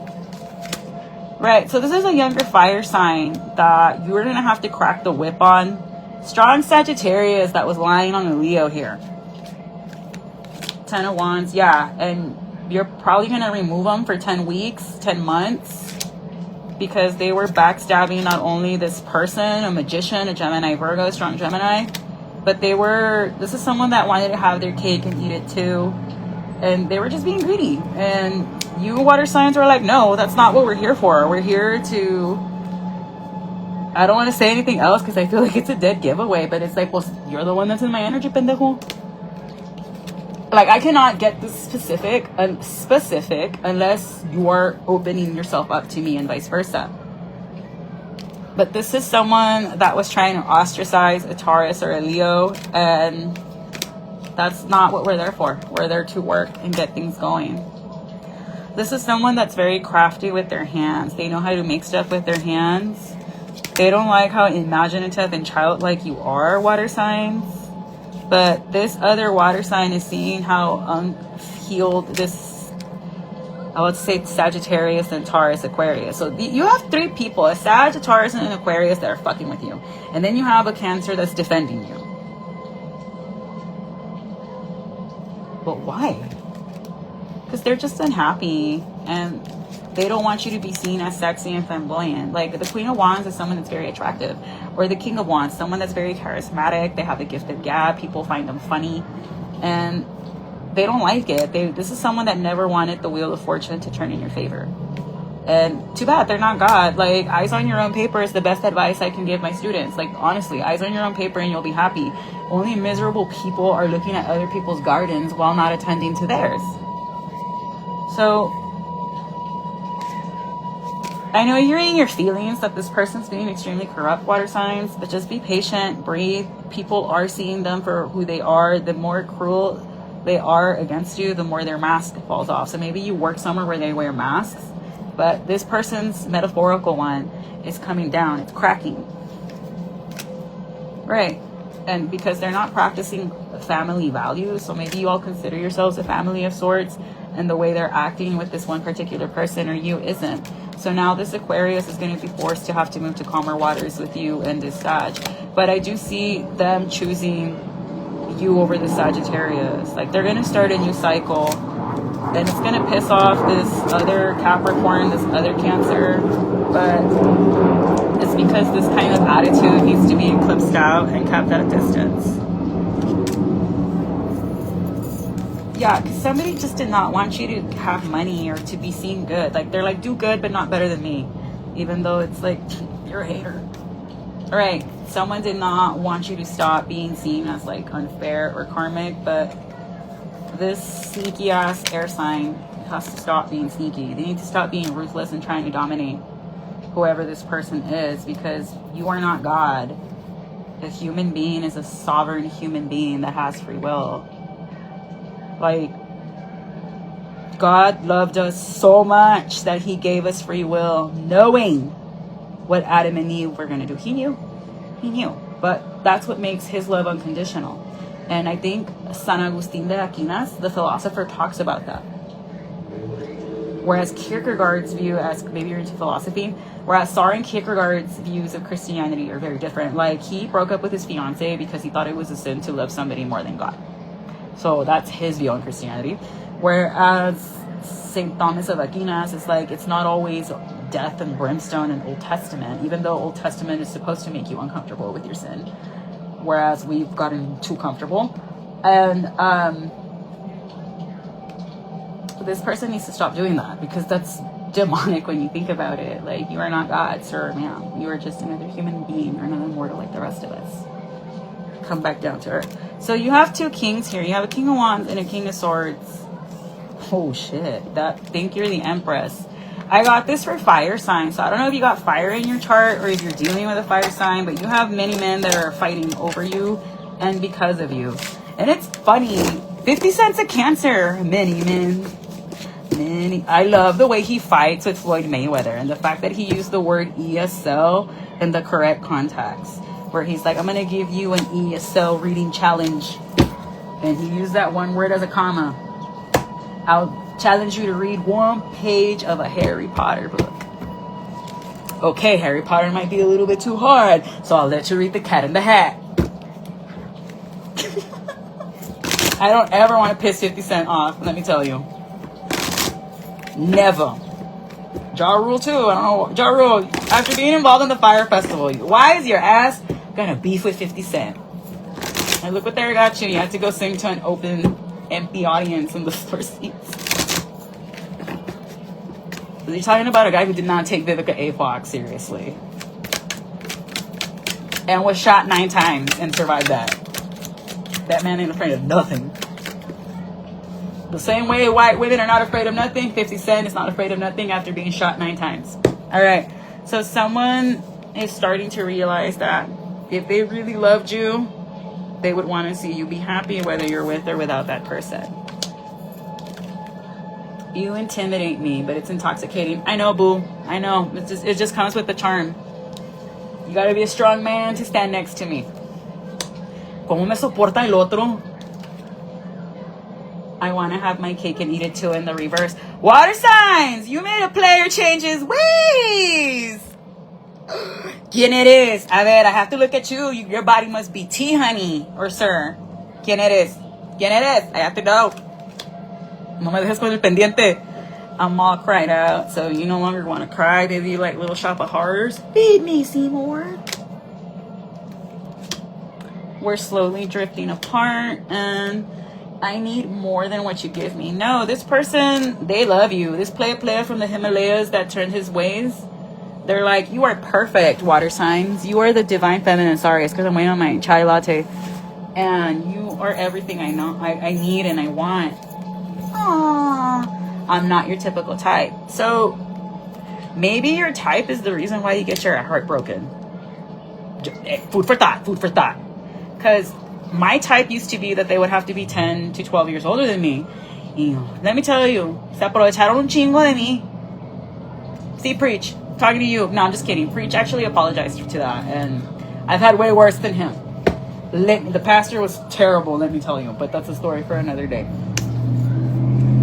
Right, so this is a younger fire sign that you're gonna have to crack the whip on. Strong Sagittarius that was lying on a Leo here. 10 of Wands, yeah. And you're probably gonna remove them for 10 weeks, 10 months. Because they were backstabbing not only this person, a magician, a Gemini, Virgo, strong Gemini, but this is someone that wanted to have their cake and eat it too. And they were just being greedy. And you water signs were like, no, that's not what we're here for. We're here to, I don't want to say anything else because I feel like it's a dead giveaway, but it's like, well, you're the one that's in my energy, pendejo. Like, I cannot get this specific unless you are opening yourself up to me and vice versa. But this is someone that was trying to ostracize a Taurus or a Leo, and that's not what we're there for. We're there to work and get things going. This is someone that's very crafty with their hands. They know how to make stuff with their hands. They don't like how imaginative and childlike you are, water signs. But this other water sign is seeing how unhealed this, I would say, Sagittarius and Taurus, Aquarius. So you have three people, a Sag, a Taurus, and an Aquarius that are fucking with you. And then you have a Cancer that's defending you. But why? Because they're just unhappy. And they don't want you to be seen as sexy and flamboyant. Like, the Queen of Wands is someone that's very attractive. Or the King of Wands, someone that's very charismatic. They have a gift of gab. People find them funny. And they don't like it. This is someone that never wanted the wheel of fortune to turn in your favor. And too bad, they're not God. Like, eyes on your own paper is the best advice I can give my students. Like, honestly, eyes on your own paper and you'll be happy. Only miserable people are looking at other people's gardens while not attending to theirs. So I know you're in your feelings that this person's being extremely corrupt, water signs, but just be patient, breathe. People are seeing them for who they are. The more cruel they are against you, the more their mask falls off. So maybe you work somewhere where they wear masks, but this person's metaphorical one is coming down. It's cracking. Right. And because they're not practicing family values, so maybe you all consider yourselves a family of sorts, and the way they're acting with this one particular person or you isn't. So now this Aquarius is going to be forced to have to move to calmer waters with you and this Sag. But I do see them choosing you over the Sagittarius. Like, they're going to start a new cycle, and it's going to piss off this other Capricorn, this other Cancer. But it's because this kind of attitude needs to be eclipsed out and kept at a distance. Yeah, because somebody just did not want you to have money or to be seen good. Like, they're like, do good, but not better than me. Even though it's like, you're a hater. All right, someone did not want you to stop being seen as like unfair or karmic, but this sneaky ass air sign has to stop being sneaky. They need to stop being ruthless and trying to dominate whoever this person is, because you are not God. A human being is a sovereign human being that has free will. Like, God loved us so much that he gave us free will, knowing what Adam and Eve were going to do. He knew, but that's what makes his love unconditional. And I think San Agustin de Aquinas, the philosopher, talks about that. Whereas Kierkegaard's view, as maybe you're into philosophy, whereas Søren Kierkegaard's views of Christianity are very different. Like, he broke up with his fiance because he thought it was a sin to love somebody more than God. So that's his view on Christianity. Whereas St. Thomas of Aquinas is like, it's not always death and brimstone in Old Testament, even though Old Testament is supposed to make you uncomfortable with your sin. Whereas we've gotten too comfortable. And this person needs to stop doing that, because that's demonic when you think about it. Like, you are not God, sir or ma'am. You are just another human being or another mortal like the rest of us. Come back down to earth. So you have two kings here. You have a King of Wands and a King of Swords. Oh shit. Think you're the Empress. I got this for fire signs. So I don't know if you got fire in your chart or if you're dealing with a fire sign, but you have many men that are fighting over you and because of you. And it's funny. 50 Cent's a Cancer. Many men. Many. I love the way he fights with Floyd Mayweather and the fact that he used the word ESL in the correct context. Where he's like, I'm going to give you an ESL reading challenge. And he used that one word as a comma. I'll challenge you to read one page of a Harry Potter book. Okay, Harry Potter might be a little bit too hard, so I'll let you read The Cat in the Hat. I don't ever want to piss 50 Cent off, let me tell you. Never. Ja Rule too. I don't know. Ja Rule, after being involved in the Fire Festival, why is your ass gonna beef with 50 Cent? And look what they got you. You had to go sing to an open, empty audience in the first seats. So you're talking about a guy who did not take Vivica A. Fox seriously. And was shot 9 times and survived that. That man ain't afraid of nothing. The same way white women are not afraid of nothing, 50 Cent is not afraid of nothing after being shot 9 times. All right. So someone is starting to realize that if they really loved you, they would want to see you be happy, whether you're with or without that person. You intimidate me, but it's intoxicating. I know, boo. I know. It just comes with the charm. You got to be a strong man to stand next to me. ¿Cómo me soporta el otro? I want to have my cake and eat it too in the reverse. Water signs, you made a player changes ways. ¿Quién eres? A ver, I have to look at you. Your body must be tea, honey, or sir. ¿Quién eres? ¿Quién eres? I have to know. No me dejes con el pendiente. I'm all cried out, so you no longer want to cry. Maybe you like Little Shop of Horrors. Feed me, Seymour. We're slowly drifting apart, and I need more than what you give me. No, this person, they love you. This player from the Himalayas that turned his ways, they're like, you are perfect, water signs. You are the divine feminine. Sorry, it's because I'm waiting on my chai latte. And you are everything I know, I need and I want. Aww. I'm not your typical type. So maybe your type is the reason why you get your heart broken. Food for thought. Because my type used to be that they would have to be 10 to 12 years older than me. Let me tell you, se aprovecharon un chingo de mí. See, Preach, talking to you. No, I'm just kidding. Preach actually apologized to that, and I've had way worse than him. The pastor was terrible, let me tell you, but that's a story for another day.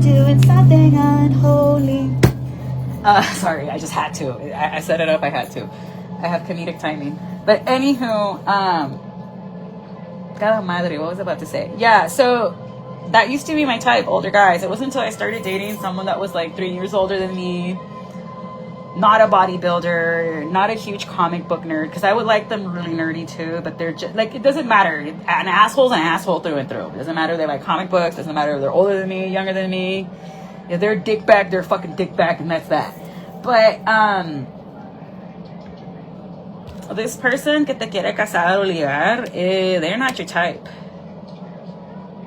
Doing something unholy. Sorry, I just had to. I set it up, I had to. I have comedic timing. But anywho, God madre, what was I about to say? Yeah, so that used to be my type, older guys. It wasn't until I started dating someone that was like 3 years older than me. Not a bodybuilder, not a huge comic book nerd, because I would like them really nerdy too, but they're just, like, it doesn't matter. An asshole's an asshole through and through. It doesn't matter if they like comic books, doesn't matter if they're older than me, younger than me. If they're a dick bag, they're a fucking dick bag, and that's that. But, this person que te quiere casar o ligar, they're not your type.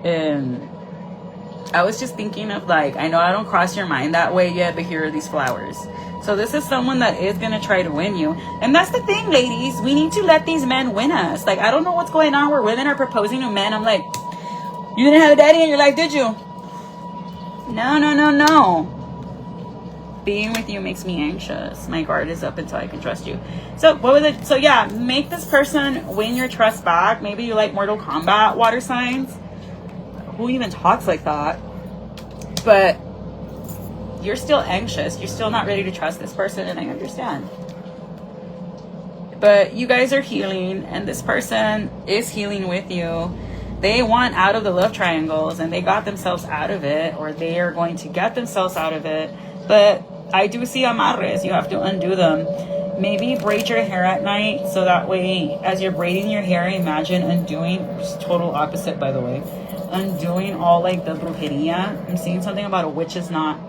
And I was just thinking of, like, I know I don't cross your mind that way yet, but here are these flowers. So this is someone that is going to try to win you. And that's the thing, ladies. We need to let these men win us. Like, I don't know what's going on where women are proposing to men. I'm like, you didn't have a daddy in your life, did you? No. Being with you makes me anxious. My guard is up until I can trust you. So what was it? So yeah, make this person win your trust back. Maybe you like Mortal Kombat water signs. Who even talks like that? But you're still anxious. You're still not ready to trust this person, and I understand. But you guys are healing, and this person is healing with you. They want out of the love triangles, and they got themselves out of it, or they are going to get themselves out of it. But I do see amarres. You have to undo them. Maybe braid your hair at night, so that way, as you're braiding your hair, imagine undoing, just total opposite, by the way, undoing all like the brujeria. I'm seeing something about a witch's knot.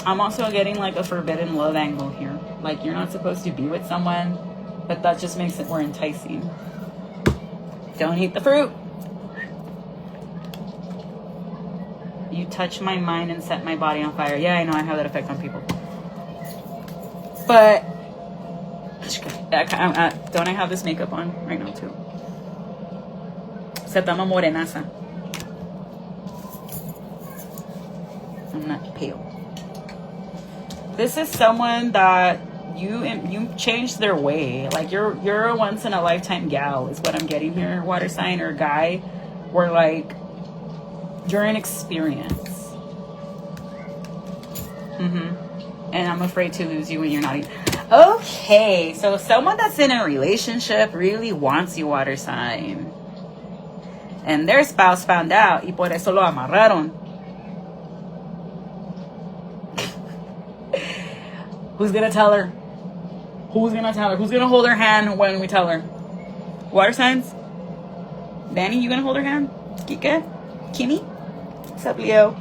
I'm also getting like a forbidden love angle here. Like, you're not supposed to be with someone, but that just makes it more enticing. Don't eat the fruit. You touch my mind and set my body on fire. Yeah, I know I have that effect on people. But don't I have this makeup on right now too? Se llama morenaza. I'm not pale. This is someone that you changed their way. Like, you're a once in a lifetime gal is what I'm getting here. Water sign or guy, where like you're an experience. And I'm afraid to lose you when you're not even. Okay, so someone that's in a relationship really wants you, water sign, and their spouse found out, y por eso lo amarraron. Who's gonna tell her? Who's gonna tell her? Who's gonna hold her hand when we tell her? Water signs? Danny, you gonna hold her hand? Kika? Kimmy? What's up, Leo?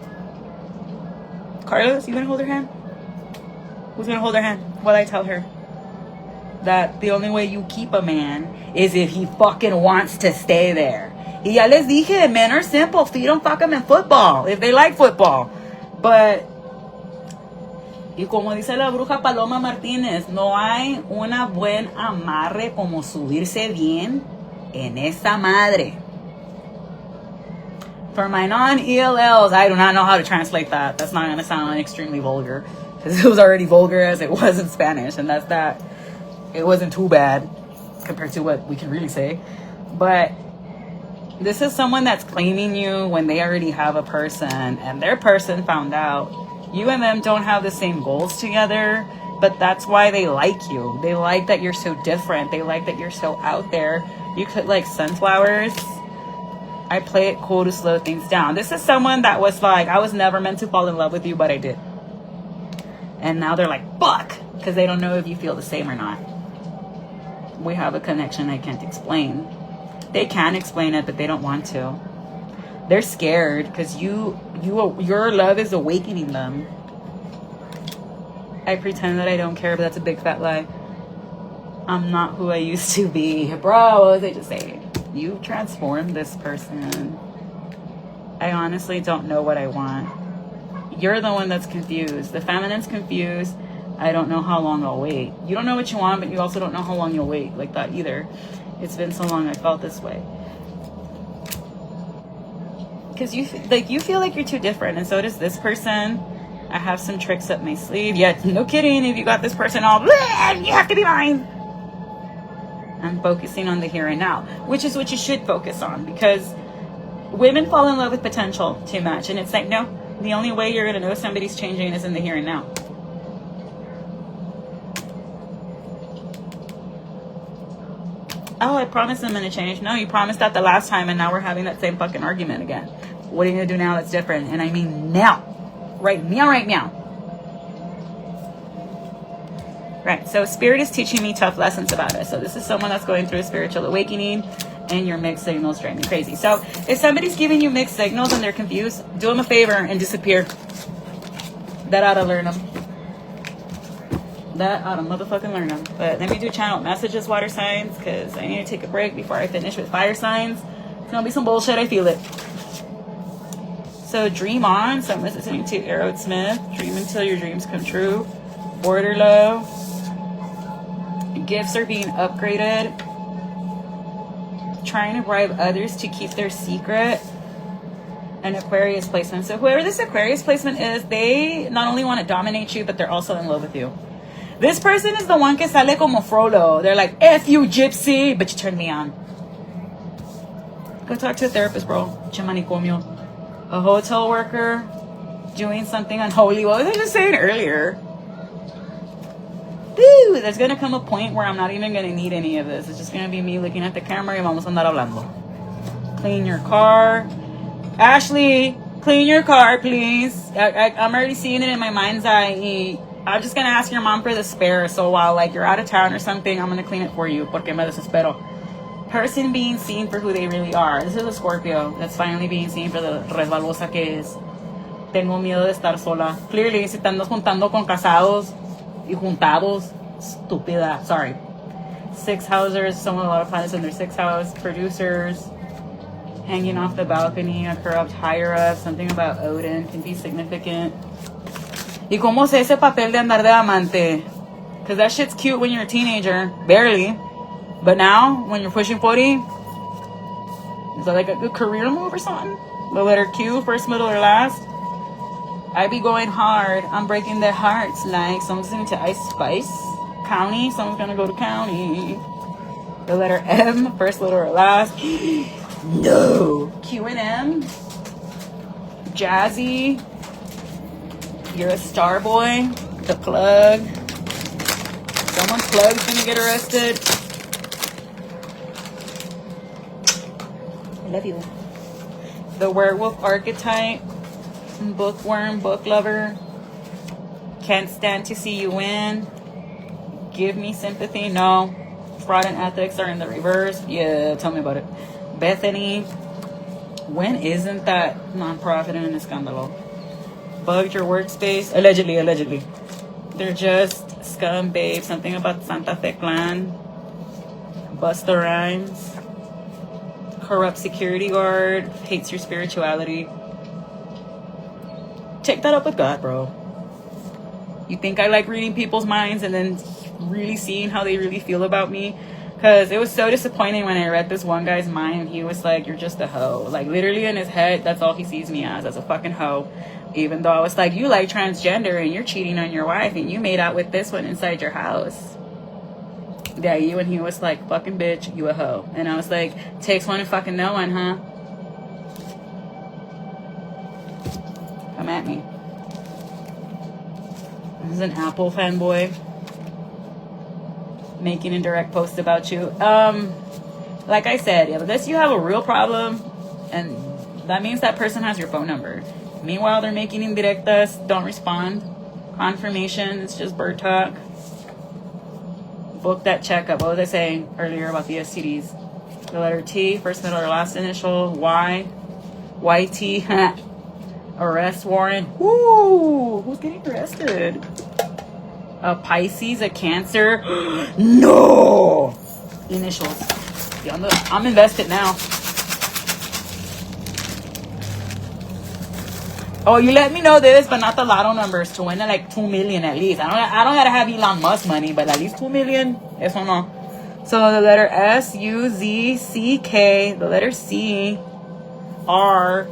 Carlos, you gonna hold her hand? Who's gonna hold her hand while I tell her that the only way you keep a man is if he fucking wants to stay there? Y ya les dije, men are simple. So you don't fuck them in football if they like football. But, y como dice la bruja Paloma Martínez, no hay una buen amarre como subirse bien en esa madre. For my non-ELLs, I do not know how to translate that. That's not going to sound extremely vulgar, because it was already vulgar as it was in Spanish, and that's that. It wasn't too bad compared to what we can really say. But this is someone that's claiming you when they already have a person, and their person found out. You and them don't have the same goals together, but that's why they like you. They like that you're so different. They like that you're so out there. You could like sunflowers. I play it cool to slow things down. This is someone that was like, I was never meant to fall in love with you, but I did. And now they're like, fuck, because they don't know if you feel the same or not. We have a connection I can't explain. They can explain it, but they don't want to. They're scared because your love is awakening them. I pretend that I don't care, but that's a big fat lie. I'm not who I used to be. Bro, what was I just saying? You transformed this person. I honestly don't know what I want. You're the one that's confused. The feminine's confused. I don't know how long I'll wait. You don't know what you want, but you also don't know how long you'll wait like that either. It's been so long I felt this way. Because you feel like you're too different, and so does this person. I have some tricks up my sleeve. Yeah, no kidding. If you got this person all, you have to be mine. I'm focusing on the here and now, which is what you should focus on, because women fall in love with potential too much. And it's like, no, the only way you're going to know somebody's changing is in the here and now. Oh, I promised I'm going to change. No, you promised that the last time, and now we're having that same fucking argument again. What are you going to do now that's different? And I mean now. Right now, right now. Right, so Spirit is teaching me tough lessons about us. So this is someone that's going through a spiritual awakening, and your mixed signals drive me crazy. So if somebody's giving you mixed signals and they're confused, do them a favor and disappear. That ought to learn them. That ought to motherfucking learn them. But let me do channel messages, water signs, because I need to take a break before I finish with fire signs. It's going to be some bullshit, I feel it. So dream on. So I'm listening to Aerosmith. Dream until your dreams come true. Border low. Gifts are being upgraded. Trying to bribe others to keep their secret. An Aquarius placement. So whoever this Aquarius placement is, they not only want to dominate you, but they're also in love with you. This person is the one que sale como Frollo. They're like, F you, gypsy, but you turned me on. Go talk to a therapist, bro. Chamanicomio. A hotel worker doing something unholy. What was I just saying earlier? Woo, there's going to come a point where I'm not even going to need any of this. It's just going to be me looking at the camera y vamos a andar hablando. Clean your car. Ashley, clean your car, please. I'm already seeing it in my mind's eye. I'm just going to ask your mom for the spare. So while like you're out of town or something, I'm going to clean it for you. Porque me desespero. Person being seen for who they really are. This is a Scorpio that's finally being seen for the resbalosa que es. Tengo miedo de estar sola. Clearly, si te andas juntando con casados y juntados, estúpida. Sorry. Six housers, someone with a lot of planets in their sixth house. Producers, hanging off the balcony, a corrupt higher up. Something about Odin can be significant. ¿Y cómo se ese papel de andar de amante? Because that shit's cute when you're a teenager. Barely. But now, when you're pushing 40, is that like a good career move or something? The letter Q, first, middle, or last. I be going hard. I'm breaking their hearts. Like someone's going to Ice Spice County. Someone's going to go to county. The letter M, first, middle, or last. No. Q and M. Jazzy. You're a star boy. The plug. Someone's plug's going to get arrested. Love you. The werewolf archetype. Bookworm, book lover. Can't stand to see you win. Give me sympathy. No. Fraud and ethics are in the reverse. Yeah, tell me about it. Bethany. When isn't that nonprofit in an escándalo? Bugged your workspace. Allegedly. They're just scum, babe. Something about Santa Fe clan. Busta Rhymes. Corrupt security guard, hates your spirituality. Take that up with God, bro. You think I like reading people's minds and then really seeing how they really feel about me? Because it was so disappointing when I read this one guy's mind. He was like, you're just a hoe. Like, literally in his head, that's all he sees me as a fucking hoe. Even though I was like, you like transgender and you're cheating on your wife and you made out with this one inside your house. Yeah, you, and he was like, fucking bitch, you a hoe. And I was like, takes one to fucking know one, huh? Come at me. This is an Apple fanboy making a direct post about you. Like I said, unless you have a real problem, and that means that person has your phone number. Meanwhile, they're making indirectas, don't respond. Confirmation, it's just bird talk. Book that checkup. What was I saying earlier about the STDs? The letter T, first, middle, or last initial. Y. YT. Arrest warrant. Woo! Who's getting arrested? A Pisces, a Cancer. No! Initials. Yeah, I'm invested now. Oh, you let me know this, but not the lotto numbers to win like 2 million at least. I don't gotta have Elon Musk money, but at least 2 million. Eso no. So the letter S, U, Z, C, K, the letter C, R.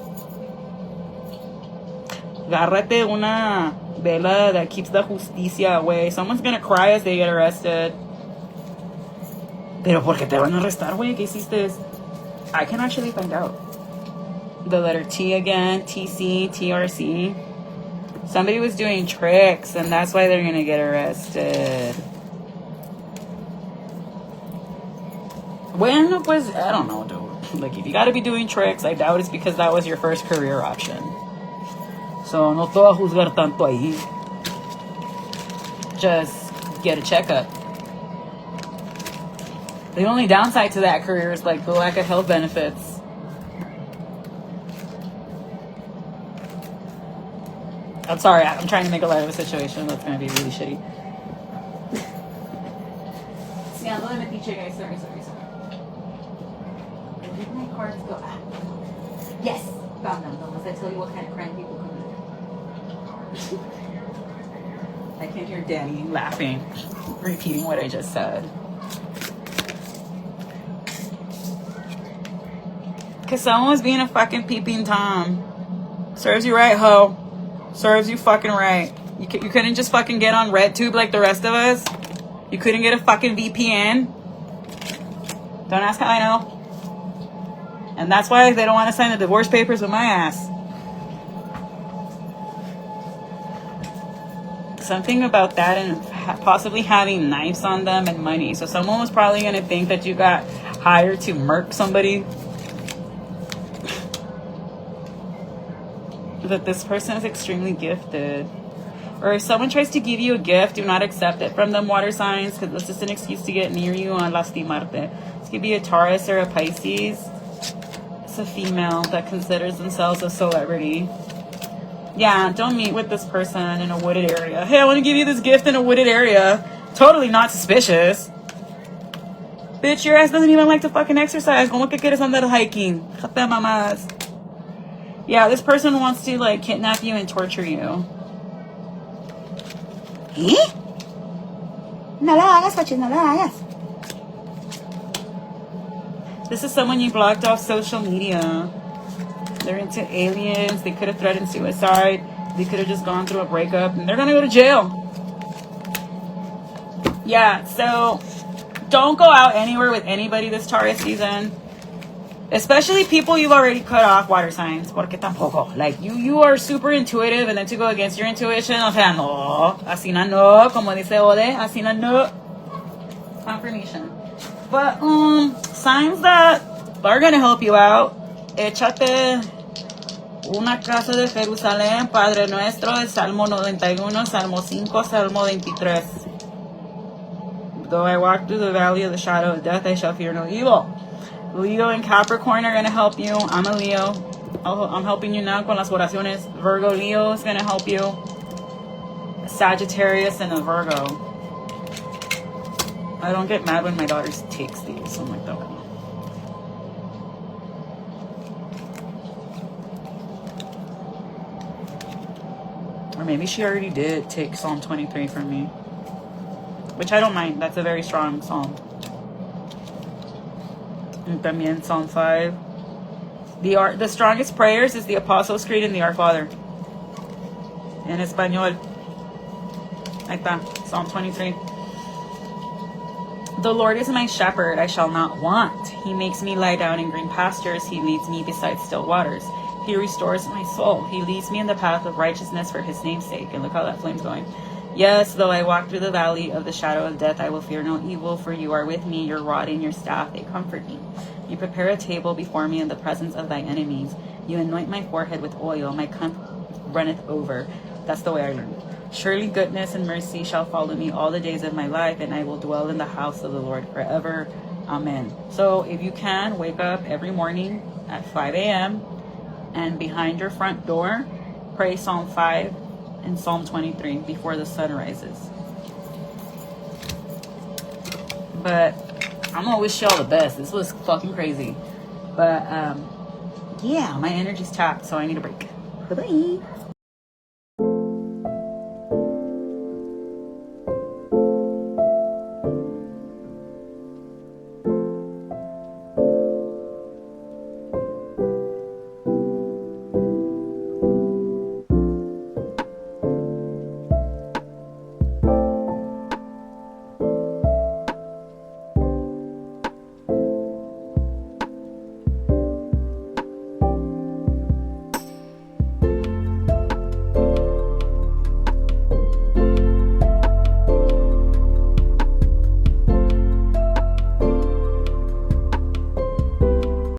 Agárrate una vela that keeps the justicia away. Someone's gonna cry as they get arrested. Pero ¿por qué te van a arrestar, güey? ¿Qué hiciste? I can actually find out. The letter T again, TC, TRC. Somebody was doing tricks, and that's why they're gonna get arrested. Bueno, pues, I don't know, dude. Like, if you gotta be doing tricks, I doubt it's because that was your first career option. So, no te voy a juzgar tanto ahí. Just get a checkup. The only downside to that career is, like, the lack of health benefits. I'm sorry, I'm trying to make a light of a situation that's gonna be really shitty. See, I'm going to teach you guys. Sorry. Where did my cards go? Yes, found them. Unless I tell you what kind of crime people commit. I can hear Danny laughing, repeating what I just said. Because someone was being a fucking peeping Tom. Serves you right, ho. Serves you fucking right. You couldn't just fucking get on RedTube like the rest of us. You couldn't get a fucking VPN. Don't ask how I know. And that's why they don't want to sign the divorce papers with my ass. Something about that and possibly having knives on them and money. So someone was probably going to think that you got hired to murk somebody. That this person is extremely gifted. Or if someone tries to give you a gift, do not accept it from them, water signs, because it's just an excuse to get near you on lastimarte. This could be a Taurus or a Pisces. It's a female that considers themselves a celebrity. Yeah, don't meet with this person in a wooded area. Hey, I want to give you this gift in a wooded area. Totally not suspicious. Bitch, your ass doesn't even like to fucking exercise. ¿Cómo que quieres andar hiking? Jate mamás. Yeah, this person wants to, like, kidnap you and torture you. ¿Eh? No la hagas, coche, no la hagas. This is someone you blocked off social media. They're into aliens. They could have threatened suicide. They could have just gone through a breakup. And they're going to go to jail. Yeah, so don't go out anywhere with anybody this Taurus season. Especially people you've already cut off, water signs. Porque tampoco. Like, you are super intuitive, and then to go against your intuition, o sea, no. Así no. Como dice Ode, así no. Confirmation. But, signs that are going to help you out. Échate una casa de Jerusalén, Padre Nuestro, el Salmo 91, Salmo 5, Salmo 23. Though I walk through the valley of the shadow of death, I shall fear no evil. Leo and Capricorn are going to help you. I'm a Leo. I'm helping you now con las oraciones. Virgo, Leo is going to help you. Sagittarius and a Virgo. I don't get mad when my daughter takes these. So I'm like, that. Or maybe she already did take Psalm 23 from me. Which I don't mind. That's a very strong psalm. And también Psalm 5. The strongest prayers is the Apostles' Creed and the Our Father. En español. Ahí está. Psalm 23. The Lord is my shepherd, I shall not want. He makes me lie down in green pastures. He leads me beside still waters. He restores my soul. He leads me in the path of righteousness for his name's sake. And look how that flame's going. Yes, though I walk through the valley of the shadow of death, I will fear no evil, for you are with me. Your rod and your staff, they comfort me. You prepare a table before me in the presence of thy enemies. You anoint my forehead with oil. My cup runneth over. That's the way I learned. Surely goodness and mercy shall follow me all the days of my life, and I will dwell in the house of the Lord forever. Amen. So if you can, wake up every morning at 5 a.m. and behind your front door, pray Psalm 5 and Psalm 23 before the sun rises. But I'm gonna wish y'all the best. This was fucking crazy. But yeah, my energy's tapped, so I need a break. Bye-bye.